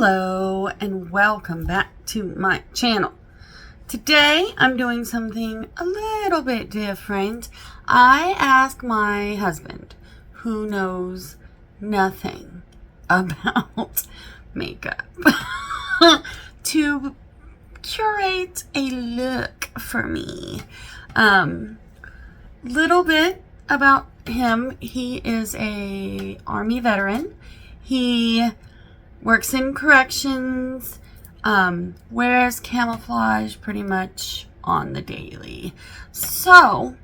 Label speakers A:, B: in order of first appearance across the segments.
A: Hello and welcome back to my channel. Today I'm doing something a little bit different. I asked my husband, who knows nothing about makeup, to curate a look for me. Little bit about him. He is a Army veteran. He works in corrections, wears camouflage pretty much on the daily. So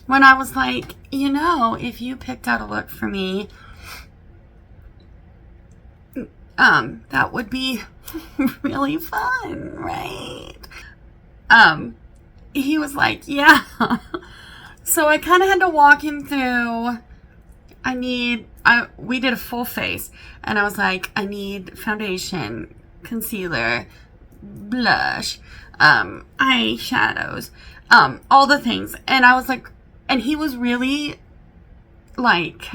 A: when I was like, you know, if you picked out a look for me, that would be really fun, right? He was like, yeah. So I kind of had to walk him through. We did a full face, and I was like, I need foundation, concealer, blush, eyeshadows, all the things. And I was like, and he was really like,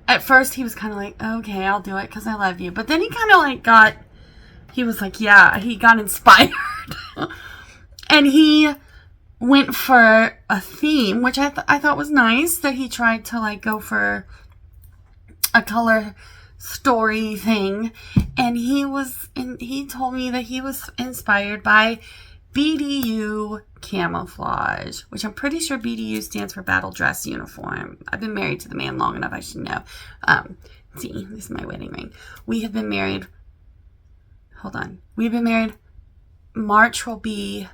A: at first he was kind of like, okay, I'll do it because I love you. But then he kind of like he was like, yeah, he got inspired. And he went for a theme, which I thought was nice, that he tried to like go for a color story thing. And he told me that he was inspired by BDU camouflage, which I'm pretty sure BDU stands for battle dress uniform. I've been married to the man long enough, I should know. See, this is my wedding ring. We have been married, we've been married, March will be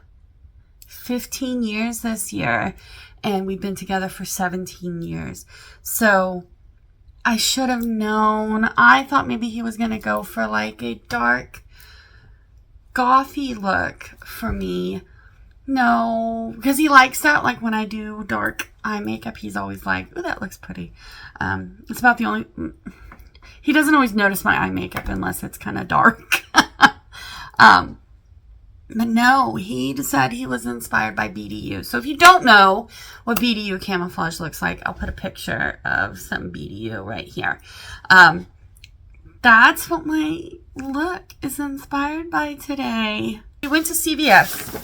A: 15 years this year, and we've been together for 17 years. So I should have known. I thought maybe he was going to go for like a dark, gothy look for me. No, because he likes that. Like when I do dark eye makeup, he's always like, oh, that looks pretty. It's about the only... He doesn't always notice my eye makeup unless it's kind of dark. But no, he said he was inspired by BDU. So if you don't know what BDU camouflage looks like, I'll put a picture of some BDU right here. That's what my look is inspired by today. We went to CVS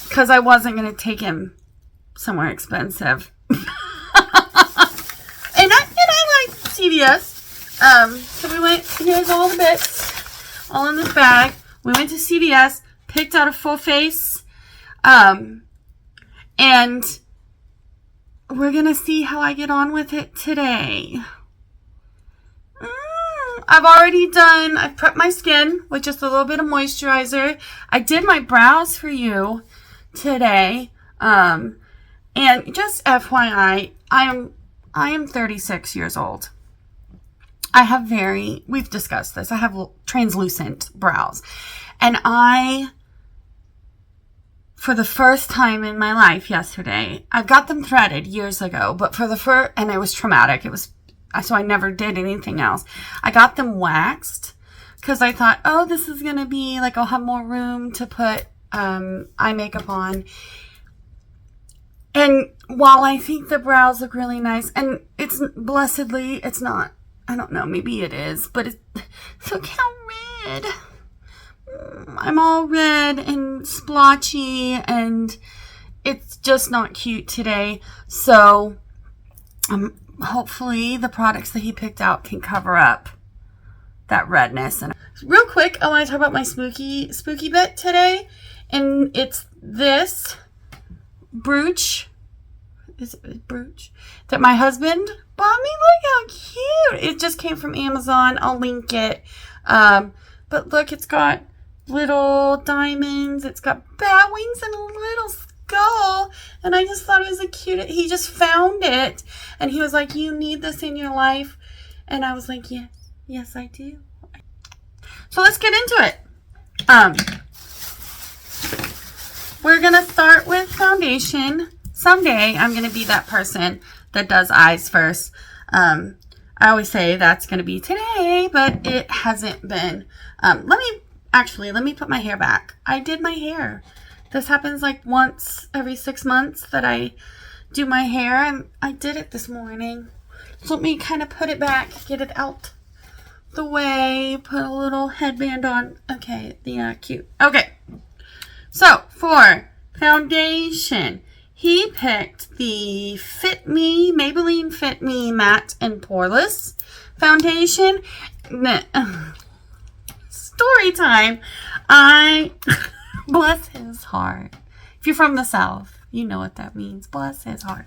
A: because I wasn't going to take him somewhere expensive. and I like CVS. So we went, here's all the bits, all in this bag. We went to CVS, picked out a full face, and we're going to see how I get on with it today. I've prepped my skin with just a little bit of moisturizer. I did my brows for you today, and just FYI, I am 36 years old. We've discussed this, I have translucent brows. And for the first time in my life yesterday, I got them threaded years ago, but and it was traumatic. So I never did anything else. I got them waxed because I thought, oh, this is going to be like, I'll have more room to put eye makeup on. And while I think the brows look really nice, and it's not, I don't know, maybe it is, but look how red. I'm all red and splotchy, and it's just not cute today. So hopefully the products that he picked out can cover up that redness. And real quick, I want to talk about my spooky bit today, and it's this brooch. Is it a brooch that my husband bought me? Look how cute. It just came from Amazon. I'll link it. But look, it's got little diamonds. It's got bat wings and a little skull. And I just thought it was a cute. He just found it. And he was like, you need this in your life. And I was like, yes, I do. So let's get into it. We're going to start with foundation. Someday I'm going to be that person that does eyes first. I always say that's going to be today, but it hasn't been. Let me put my hair back. I did my hair. This happens like once every 6 months that I do my hair, and I did it this morning. So let me kind of put it back, get it out the way. Put a little headband on. Okay, the cute. Okay, so for foundation, he picked the Fit Me, Maybelline Fit Me Matte and Poreless foundation. Story time. Bless his heart. If you're from the South, you know what that means. Bless his heart.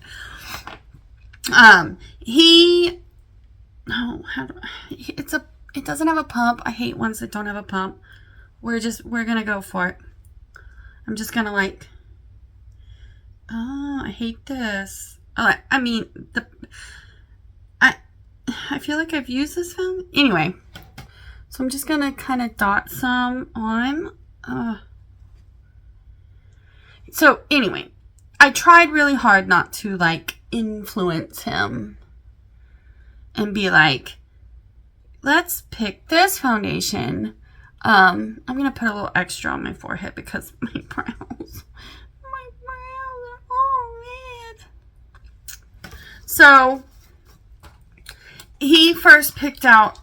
A: It doesn't have a pump. I hate ones that don't have a pump. We're gonna go for it. I'm just gonna like, I hate this. I feel like I've used this foundation. Anyway, so I'm just gonna kind of dot some on. So anyway, I tried really hard not to like influence him and be like, let's pick this foundation. I'm gonna put a little extra on my forehead because my brows are all red. So he first picked out,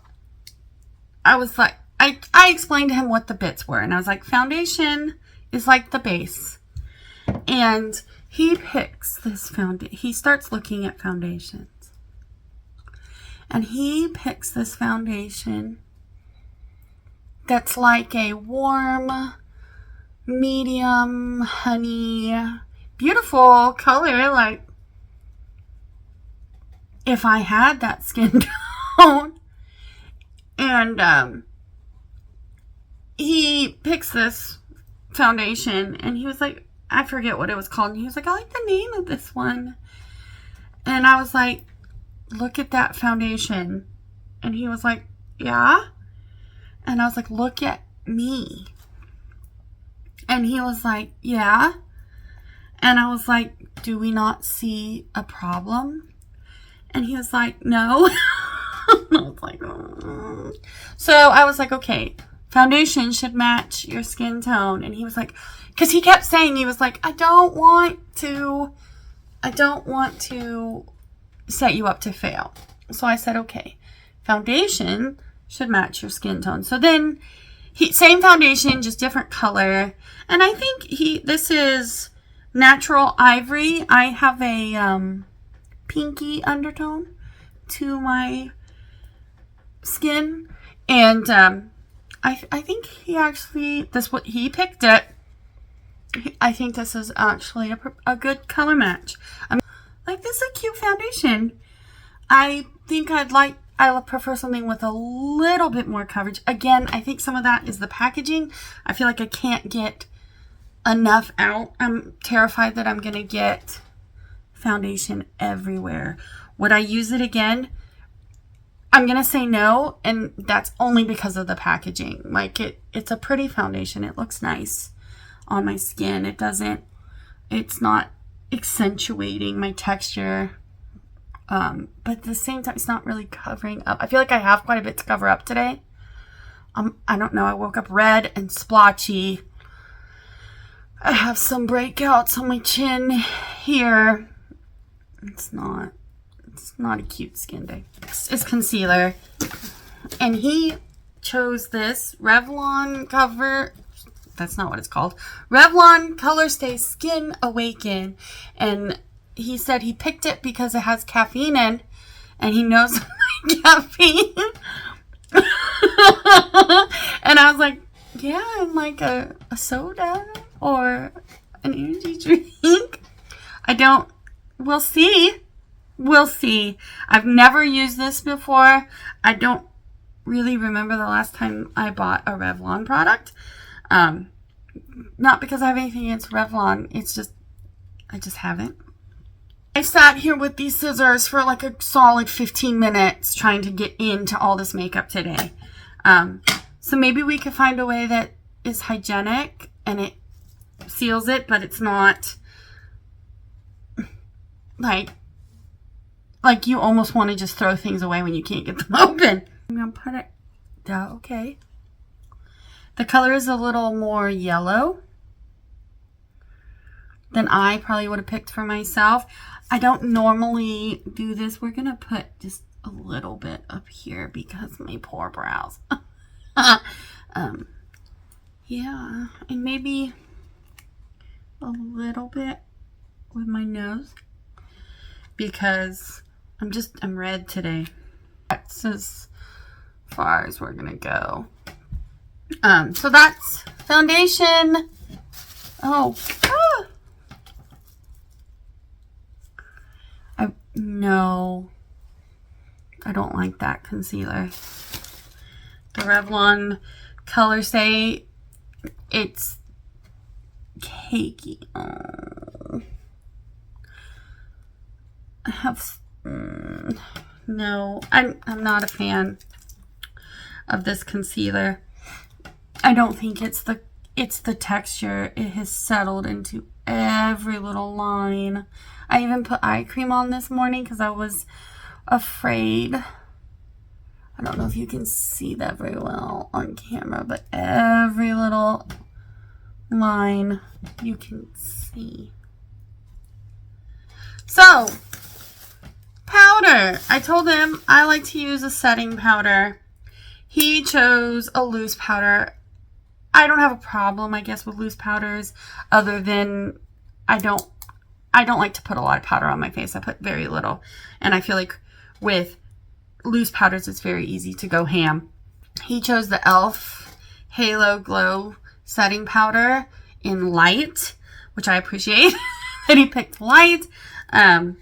A: I was like, I explained to him what the bits were, and I was like, foundation is like the base. And he picks this foundation. He starts looking at foundations. And he picks this foundation that's like a warm, medium, honey, beautiful color. Like, if I had that skin tone. And he picks this foundation, and he was like, I forget what it was called. And he was like, I like the name of this one. And I was like, look at that foundation. And he was like, yeah. And I was like, look at me. And he was like, yeah. And I was like, do we not see a problem? And he was like, no. I was like, oh. So I was like, okay, foundation should match your skin tone. And he was like, because he kept saying, he was like, I don't want to set you up to fail. So I said, okay, foundation should match your skin tone. So then, same foundation, just different color. And I think this is Natural Ivory. I have a pinky undertone to my skin. And I think he picked it. I think this is actually a good color match. I mean, like, this is a cute foundation. I think I prefer something with a little bit more coverage. Again, I think some of that is the packaging. I feel like I can't get enough out. I'm terrified that I'm going to get foundation everywhere. Would I use it again? I'm going to say no, and that's only because of the packaging. Like, it's a pretty foundation. It looks nice on my skin. It's not accentuating my texture, but at the same time, it's not really covering up. I feel like I have quite a bit to cover up today. I don't know, I woke up red and splotchy. I have some breakouts on my chin here. It's not a cute skin day. This is concealer, and he chose this Revlon cover. That's not what it's called. Revlon Color Stay Skin Awaken. And he said he picked it because it has caffeine in. And he knows caffeine. And I was like, yeah, I'm like a soda or an energy drink. We'll see. We'll see. I've never used this before. I don't really remember the last time I bought a Revlon product. Not because I have anything against Revlon. It's just, I just haven't. I sat here with these scissors for like a solid 15 minutes trying to get into all this makeup today. So maybe we could find a way that is hygienic and it seals it, but it's not like you almost want to just throw things away when you can't get them open. I'm going to put it down. Okay. The color is a little more yellow than I probably would have picked for myself. I don't normally do this. We're going to put just a little bit up here because my poor brows. Yeah, and maybe a little bit with my nose because I'm red today. That's as far as we're gonna go. So that's foundation. Oh, no, I don't like that concealer. The Revlon Color Stay, it's cakey. Oh. I have no. I'm not a fan of this concealer. I don't think it's the texture. It has settled into every little line. I even put eye cream on this morning because I was afraid. I don't know if you can see that very well on camera, but every little line you can see. So, powder. I told him I like to use a setting powder. He chose a loose powder. I don't have a problem, I guess, with loose powders, other than I don't like to put a lot of powder on my face. I put very little. And I feel like with loose powders, it's very easy to go ham. He chose the e.l.f. Halo Glow setting powder in light, which I appreciate that he picked light. I'm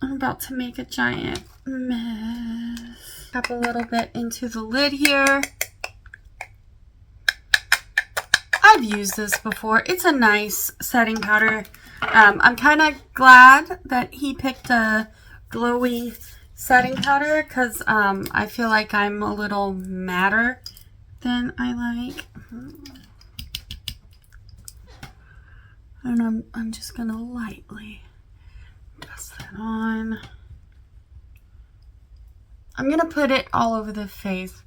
A: about to make a giant mess. Tap a little bit into the lid here. I've used this before. It's a nice setting powder. I'm kind of glad that he picked a glowy setting powder because I feel like I'm a little matter than I like. And I'm just going to lightly dust that on. I'm going to put it all over the face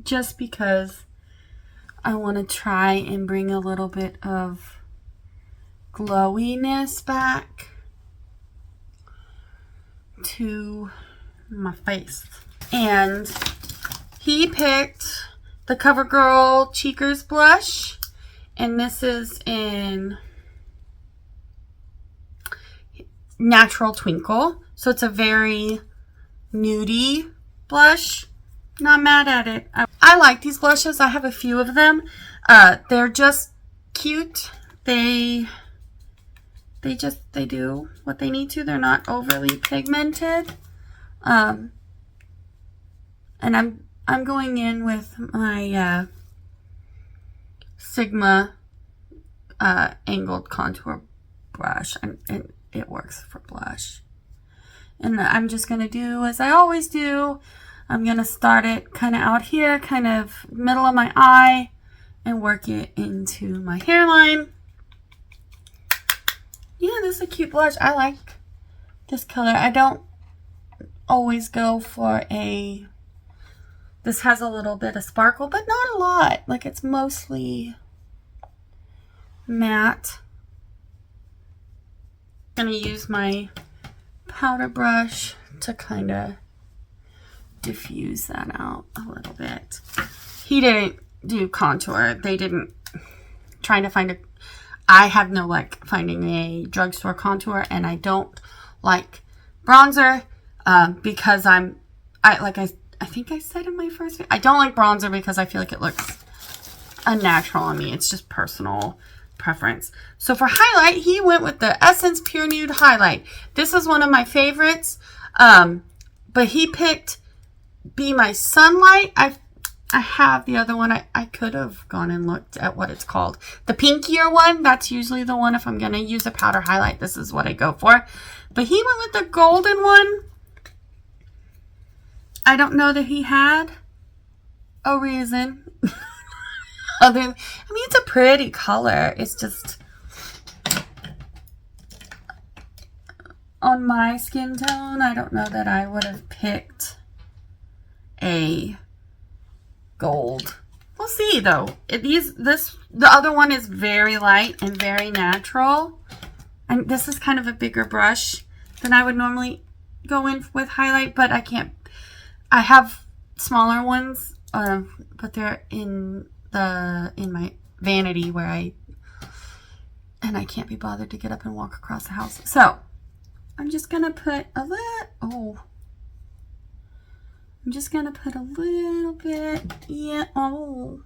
A: just because I want to try and bring a little bit of glowiness back to my face. And he picked the CoverGirl Cheekers blush, and this is in Natural Twinkle, so it's a very nudie blush. Not mad at it. I like these blushes. I have a few of them. They're just cute. They do what they need to. They're not overly pigmented. And I'm going in with my Sigma angled contour brush, and it works for blush. And I'm just gonna do as I always do. I'm going to start it kind of out here, kind of middle of my eye, and work it into my hairline. Yeah, this is a cute blush. I like this color. I don't always go for a... This has a little bit of sparkle, but not a lot. Like, it's mostly matte. I'm going to use my powder brush to kind of diffuse that out a little bit. He didn't do contour. They didn't. Trying to find a... I have no luck finding a drugstore contour, and I don't like bronzer because I think I said in my first video, I don't like bronzer because I feel like it looks unnatural on me. It's just personal preference. So for highlight, he went with the Essence Pure Nude Highlight. This is one of my favorites, but he picked Be My Sunlight. I have the other one. I could have gone and looked at what it's called. The pinkier one, that's usually the one if I'm going to use a powder highlight. This is what I go for. But he went with the golden one. I don't know that he had a reason. I mean, it's a pretty color. It's just... on my skin tone, I don't know that I would have picked a gold. We'll see though. The other one is very light and very natural, and this is kind of a bigger brush than I would normally go in with highlight, but I can't. I have smaller ones, but they're in my vanity where I can't be bothered to get up and walk across the house. So I'm just gonna put a little. I'm just gonna put a little bit. Yeah. Oh,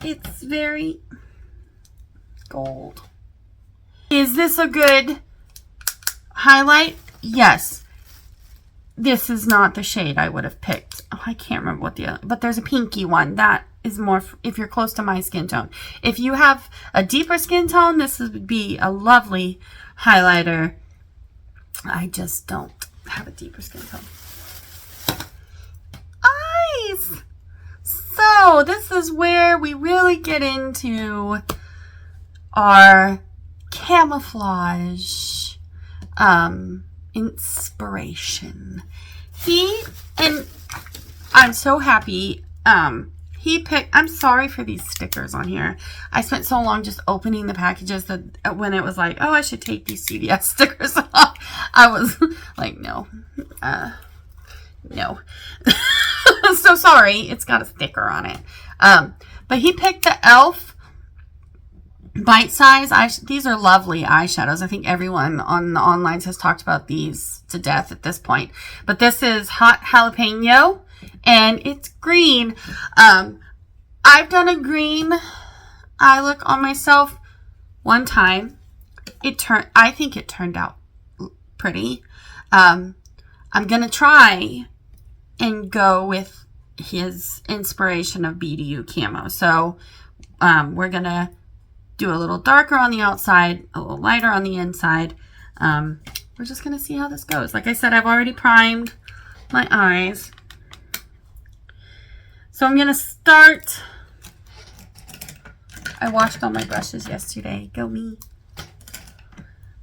A: it's very gold. Is this a good highlight? Yes. This is not the shade I would have picked. Oh, I can't remember what the other, but there's a pinky one that is more if you're close to my skin tone. If you have a deeper skin tone, this would be a lovely highlighter. I just don't have a deeper skin tone. Eyes. So this is where we really get into our camouflage inspiration. And I'm so happy he picked. I'm sorry for these stickers on here. I spent so long just opening the packages that when it was like, oh, I should take these CVS stickers off, I was like, no. I'm so sorry. It's got a sticker on it. But he picked the e.l.f. bite size. These are lovely eyeshadows. I think everyone on the online has talked about these to death at this point. But this is Hot Jalapeno, and it's green. I've done a green eye look on myself one time. I think it turned out pretty. I'm gonna try and go with his inspiration of BDU camo. So we're gonna do a little darker on the outside, a little lighter on the inside. We're just gonna see how this goes. Like I said, I've already primed my eyes. So I'm gonna start. I washed all my brushes yesterday. Go me.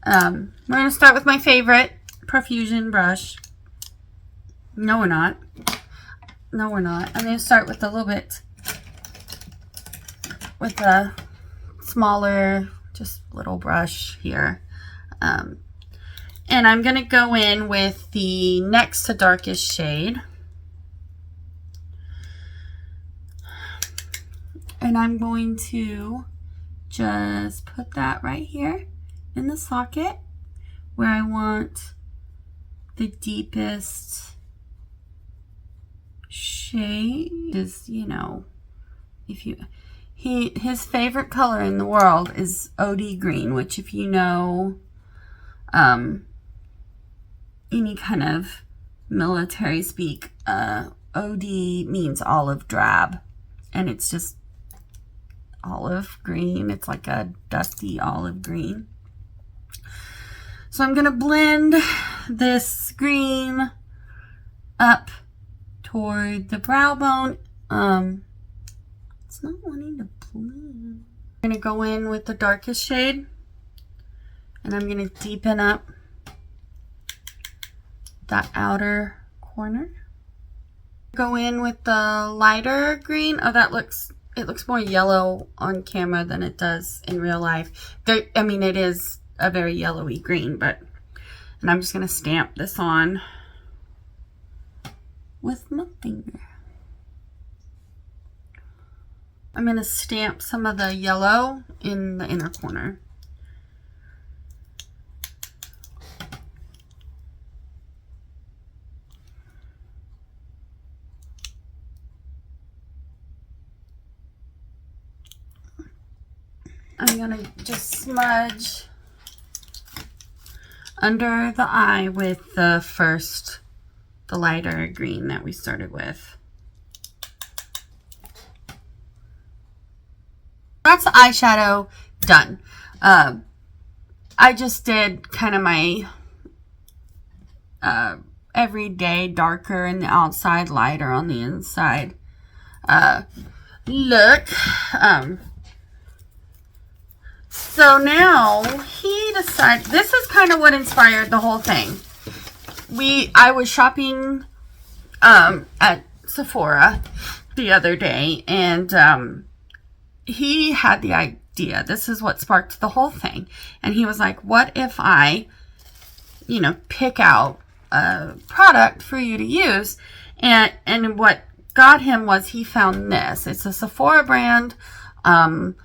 A: We're gonna start with my favorite Profusion brush. No, we're not. No, we're not. I'm gonna start with a little bit with a smaller, just little brush here. And I'm gonna go in with the next to darkest shade. And I'm going to just put that right here in the socket where I want the deepest shade. Is, you know, if you his favorite color in the world is OD green, which if you know any kind of military speak, OD means olive drab, and it's just olive green. It's like a dusty olive green. So I'm gonna blend this green up toward the brow bone. It's not wanting to blend. I'm gonna go in with the darkest shade, and I'm gonna deepen up that outer corner. Go in with the lighter green. Oh, it looks more yellow on camera than it does in real life. I mean, it is a very yellowy green, and I'm just gonna stamp this on with my finger. I'm gonna stamp some of the yellow in the inner corner. I'm gonna just smudge under the eye with the lighter green that we started with. That's the eyeshadow done. I just did kind of my everyday darker on the outside, lighter on the inside look. So now he decided, this is kind of what inspired the whole thing. I was shopping at Sephora the other day, and he had the idea. This is what sparked the whole thing. And he was like, what if I you know, pick out a product for you to use. And what got him was he found this. It's a Sephora brand eyeliner.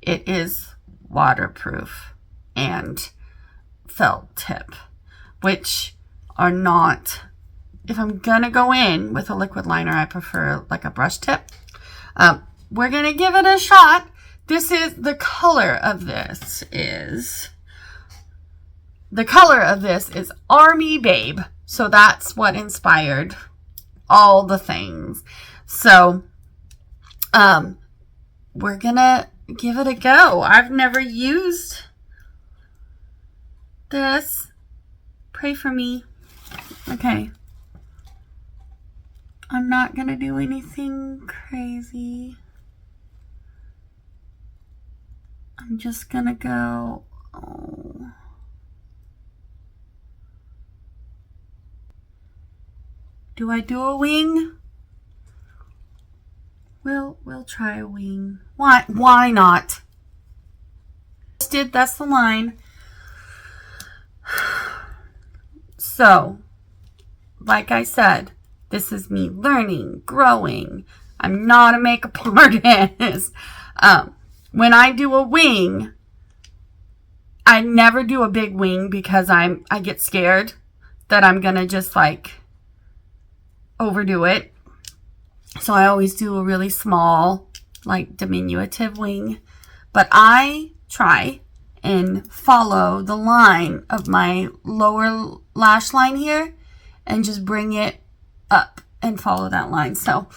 A: It is waterproof and felt tip, which are not, if I'm gonna go in with a liquid liner, I prefer like a brush tip. We're gonna give it a shot. This is the color of this is Army Babe. So that's what inspired all the things. So we're gonna give it a go. I've never used this. Pray for me. Okay. I'm not gonna do anything crazy. I'm just gonna go. Oh. Do I do a wing? We'll try a wing. Why not? That's the line. So, like I said, this is me learning, growing. I'm not a makeup artist. When I do a wing, I never do a big wing because I get scared that I'm gonna just like overdo it. So I always do a really small, like diminutive wing. But I try and follow the line of my lower lash line here and just bring it up and follow that line. So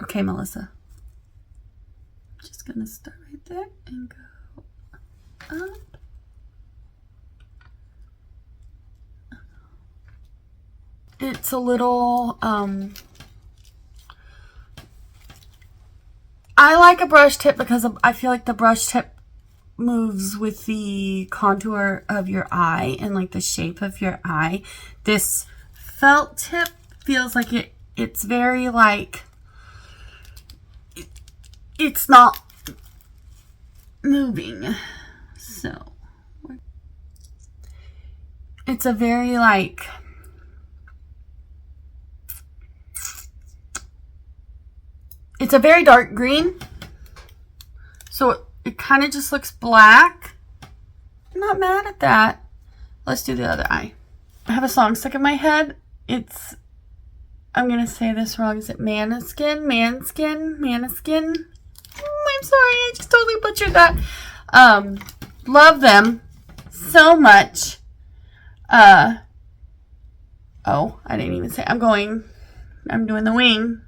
A: okay, Melissa. Just gonna start right there and go up. It's a little, I like a brush tip because I feel like the brush tip moves with the contour of your eye and like the shape of your eye. This felt tip feels like it's very like, it's not moving. So, it's a very like, it's a very dark green, so it kind of just looks black. I'm not mad at that. Let's do the other eye. I have a song stuck in my head. I'm going to say this wrong. Is it Maneskin? I'm sorry, I just totally butchered that. Love them so much. Oh, I didn't even say. I'm doing the wing.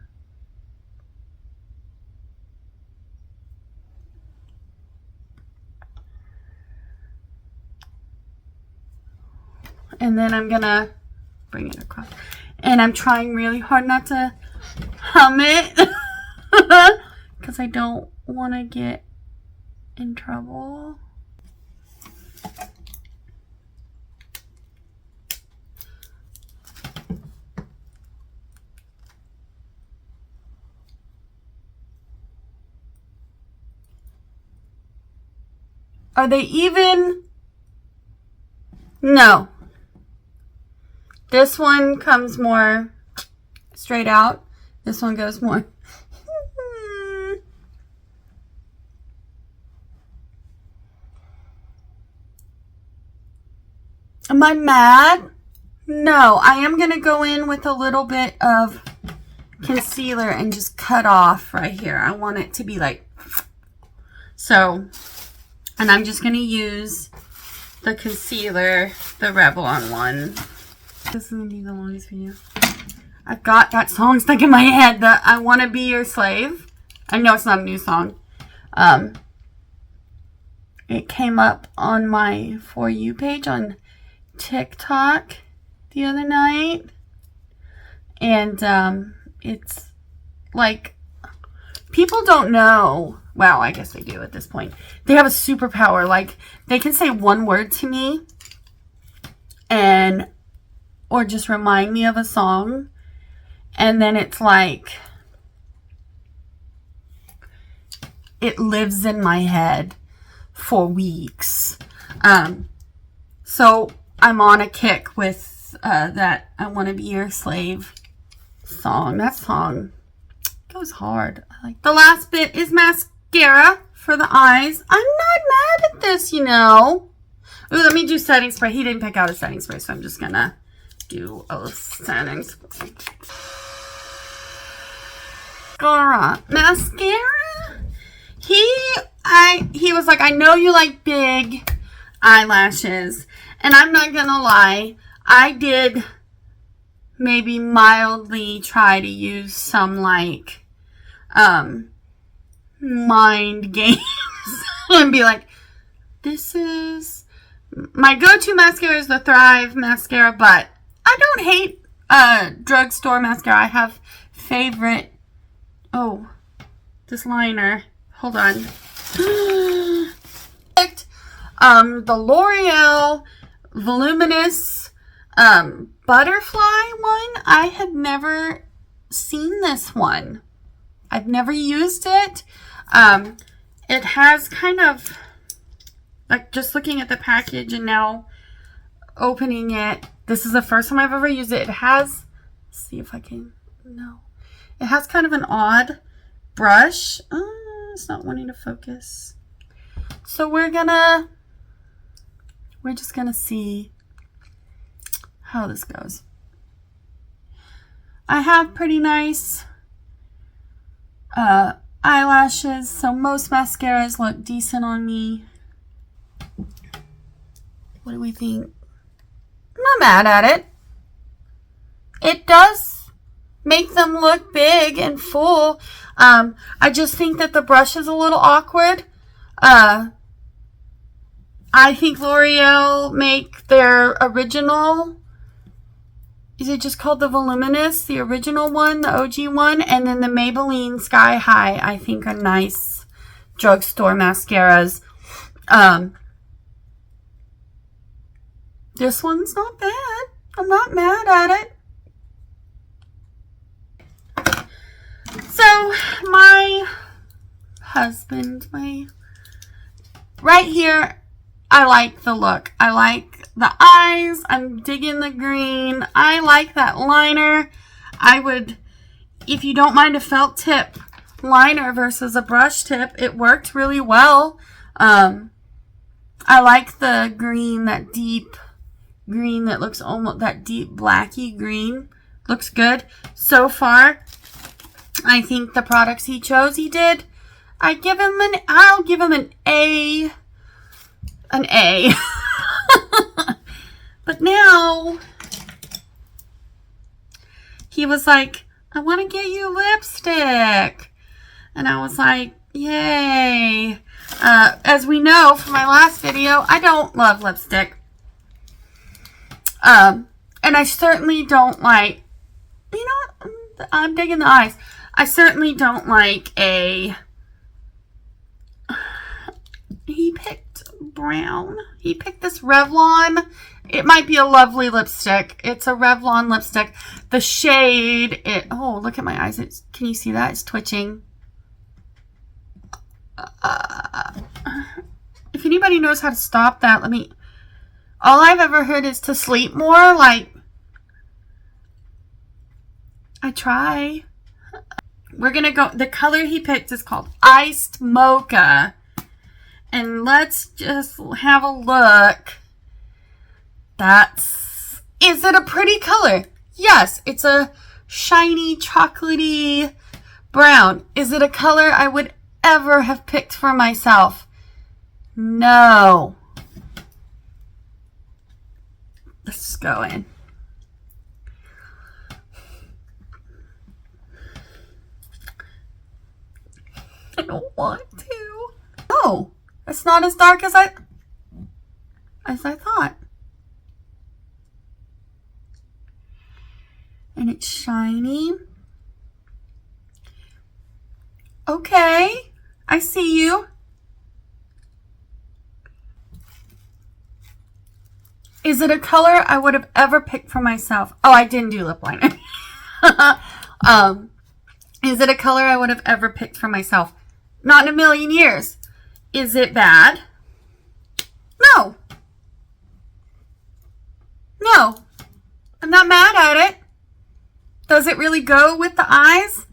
A: And then I'm gonna bring it across. And I'm trying really hard not to hum it because I don't want to get in trouble. Are they even? No. This one comes more straight out. This one goes more. Am I mad? No, I am going to go in with a little bit of concealer and just cut off right here. I want it to be like, so, and I'm just going to use the concealer, the Revlon one. This is going to be the longest video. I've got that song stuck in my head, the I Want to Be Your Slave. I know it's not a new song. It came up on my For You page on TikTok the other night. And it's like, people don't know. Well, I guess they do at this point. They have a superpower. Like, they can say one word to me and or just remind me of a song, and then it's like it lives in my head for weeks. So I'm on a kick with that I Want to Be Your Slave song. That song goes hard. I like. The last bit is mascara for the eyes. I'm not mad at this, you know. Ooh, let me do setting spray. He didn't pick out a setting spray, so I'm just gonna do a setting spray. Mascara. He was like, I know you like big eyelashes, and I'm not gonna lie, I did maybe mildly try to use some like mind games and be like, this is my go-to mascara is the Thrive mascara, but I don't hate drugstore mascara. I have favorite. Oh, this liner. Hold on. The L'Oreal Voluminous Butterfly one. I had never seen this one. I've never used it. It has kind of, like, just looking at the package and now opening it. This is the first time I've ever used it. It has, let's see if I can, no. It has kind of an odd brush. It's not wanting to focus. So we're just gonna see how this goes. I have pretty nice eyelashes, so most mascaras look decent on me. What do we think? I'm not mad at it. It does make them look big and full. I just think that the brush is a little awkward. I think L'Oreal make their original, is it just called the Voluminous, the original one, the OG one, and then the Maybelline Sky High, I think are nice drugstore mascaras. This one's not bad. I'm not mad at it. So, my husband, right here, I like the look. I like the eyes. I'm digging the green. I like that liner. I would, if you don't mind a felt tip liner versus a brush tip, it worked really well. I like the green, that deep green that looks almost, that deep blacky green. Looks good. So far, I think the products he chose, he did. I'll give him an A. An A. But now, he was like, I want to get you lipstick. And I was like, yay. As we know from my last video, I don't love lipstick. And I certainly don't like, you know what? I'm digging the eyes. I certainly don't like a, he picked brown. He picked this Revlon. It might be a lovely lipstick. It's a Revlon lipstick. The shade, oh, look at my eyes. Can you see that? It's twitching. If anybody knows how to stop that, all I've ever heard is to sleep more. Like, I try. We're going to go, the color he picked is called Iced Mocha. And let's just have a look. Is it a pretty color? Yes, it's a shiny, chocolatey brown. Is it a color I would ever have picked for myself? No. Let's just go in. I don't want to. Oh, it's not as dark as I thought. And it's shiny. Okay, I see you. Is it a color I would have ever picked for myself? Oh, I didn't do lip liner. Is it a color I would have ever picked for myself? Not in a million years. Is it bad? No. No. I'm not mad at it. Does it really go with the eyes?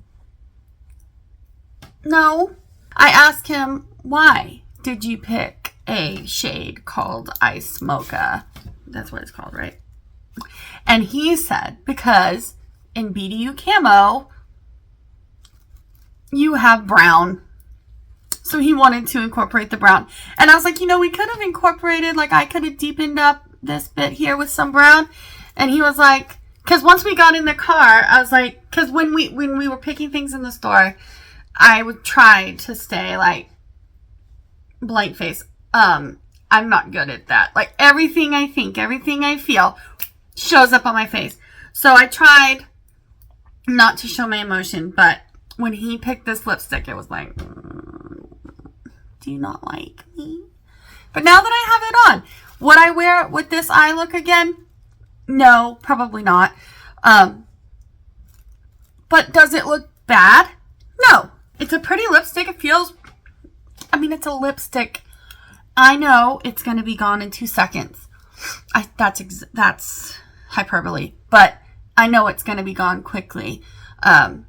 A: No. I asked him, why did you pick a shade called Ice Mocha? That's what it's called, right? And he said, because in BDU Camo, you have brown. So he wanted to incorporate the brown. And I was like, you know, we could have incorporated, like I could have deepened up this bit here with some brown. And he was like, because once we got in the car, I was like, because when we were picking things in the store, I would try to stay like blank face. I'm not good at that. Like everything I think, everything I feel shows up on my face. So I tried not to show my emotion, but when he picked this lipstick, it was like, do you not like me? But now that I have it on, would I wear it with this eye look again? No, probably not. But does it look bad? No. It's a pretty lipstick. It feels, I mean, it's a lipstick. I know it's going to be gone in 2 seconds. That's hyperbole, but I know it's going to be gone quickly. But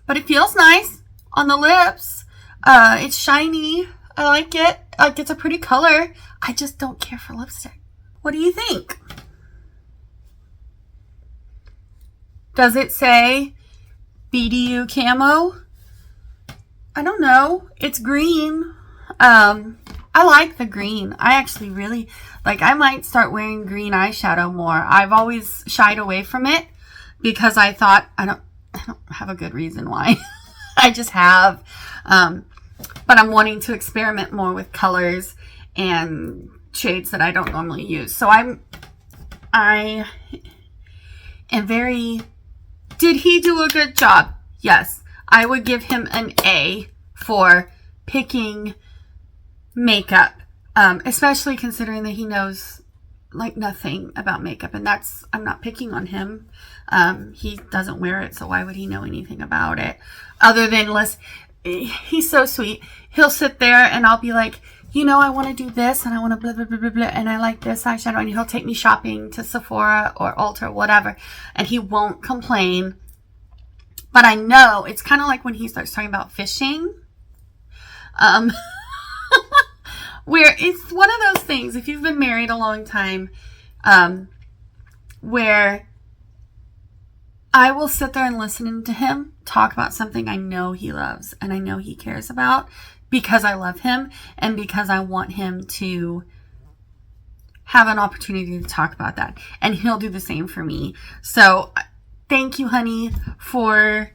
A: it feels nice on the lips. It's shiny. I like it. Like, it's a pretty color. I just don't care for lipstick. What do you think? Does it say BDU Camo? I don't know. It's green. I like the green. I actually really, like, I might start wearing green eyeshadow more. I've always shied away from it because I thought, I don't have a good reason why. I just have. But I'm wanting to experiment more with colors and shades that I don't normally use. So I am very, did he do a good job? Yes. I would give him an A for picking makeup, especially considering that he knows like nothing about makeup, and that's, I'm not picking on him. He doesn't wear it, so why would he know anything about it other than he's so sweet. He'll sit there and I'll be like, you know, I want to do this and I want to blah, blah, blah, blah, blah, and I like this eyeshadow, and he'll take me shopping to Sephora or Ulta or whatever, and he won't complain. But I know it's kind of like when he starts talking about fishing, where it's one of those things, if you've been married a long time, where I will sit there and listen to him talk about something I know he loves and I know he cares about because I love him and because I want him to have an opportunity to talk about that. And he'll do the same for me. So thank you, honey, for,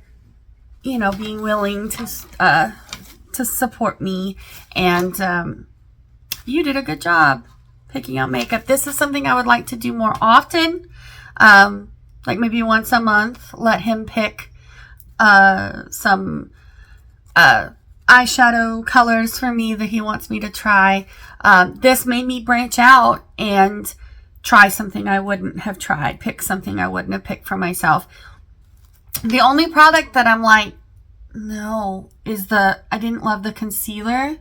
A: you know, being willing to support me. And you did a good job picking out makeup. This is something I would like to do more often. Like maybe once a month, let him pick some eyeshadow colors for me that he wants me to try. This made me branch out and try something I wouldn't have tried, pick something I wouldn't have picked for myself. The only product that I'm like, no, is I didn't love the concealer.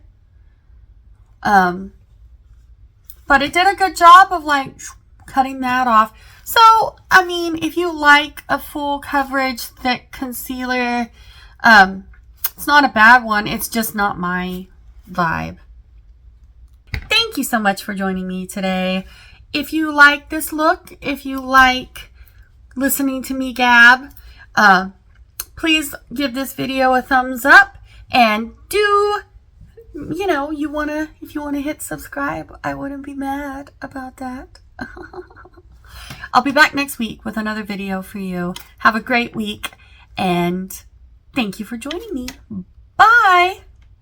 A: But it did a good job of like cutting that off. So, I mean, if you like a full coverage thick concealer, it's not a bad one. It's just not my vibe. Thank you so much for joining me today. If you like this look, if you like listening to me gab, please give this video a thumbs up, and do, you know, if you want to hit subscribe, I wouldn't be mad about that. I'll be back next week with another video for you. Have a great week, and thank you for joining me. Bye.